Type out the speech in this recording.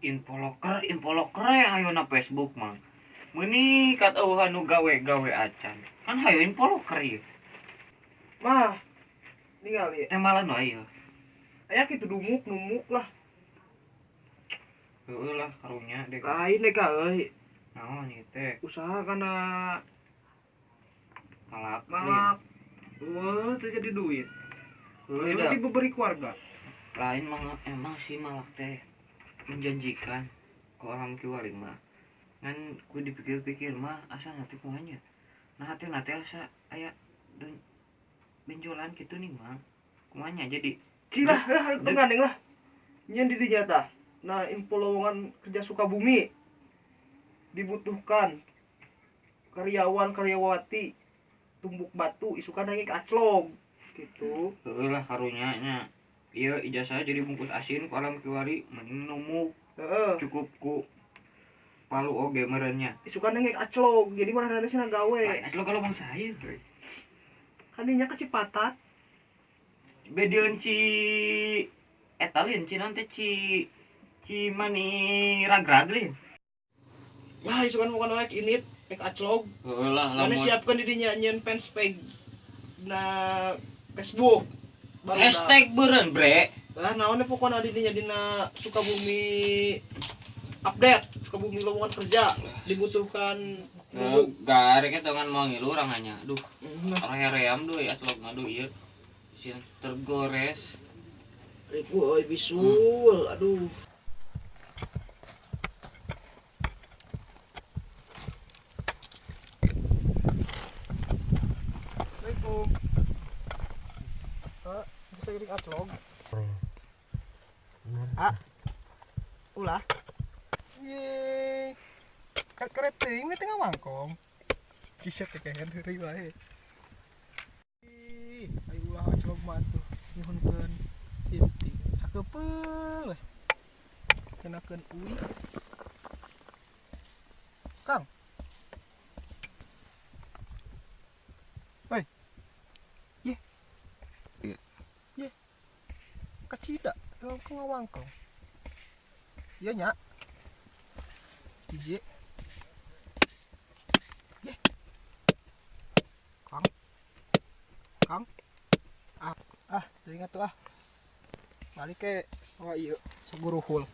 info loker ayo na Facebook mang. Meuni kateuhan nu gawe acan. Kan hayo info loker ieu. Mah, ningali. Temalan wae ieu. Aya kitu numuk lah. Heueuh lah karunya dek. Lain deh euy. Naon ieu teh? Usaha kana Malak. malak. Wah, teu jadi duit. Heueuh Udah da. diberi keluarga. Lain emang sih malak teh menjanjikan ku alam kiwari mah. Ngan ku dipikir-pikir mah asa nanti kumanya. Nah hati asa aya benjolan gitu nih mang. Kumanya jadi Cilah lah itu gandeng lah. Nyen di dinya tah. Nah, info lowongan kerja Sukabumi dibutuhkan karyawati tumbuk batu isukan lagi kaclog gitu. heueuh lah karunya nya. Ieu ijazah jadi bungkus asin ku alam kiwari mending numuk Heeh. cukup ku palu oge meureunnya. Isukan lagi kaclog. Jadi mana ada sih gawe. Lo kalau bang saya Kan dinya ka Cipatat. bedeun ci etalin ci nanti ci mani ragraglin. Wah, isukan bukan wae init kaclog. Heueuh lah Mana siapkan di dinya nyen fanspage na Facebook. hashtag beureun bre. Lah naonnya pokoknya di dinya dina Sukabumi update Sukabumi lowongan kerja dibutuhkan Garek eta ngan mau ngilu rangannya. Duh, nah ream duh ya celok ngadu ieu. Sieun tergores. ribu euy bisul aduh. Assalamualaikum. Bisa jadi kaclog. Ulah. Ye. Kereting ini tengah mangkong. Kisah tekehan hari wae. Ayo ulah kaclog mah tuh. Nyuhunkeun inti. Sakepeul weh. Kenakeun uwi. Kang. Hei. Ye. Ye. Kacida, tengah ngawangkong. Iya nya. Hiji. Ye. Kang. Teu ingat tuh ah. Balik ke oh iya, seguruhul.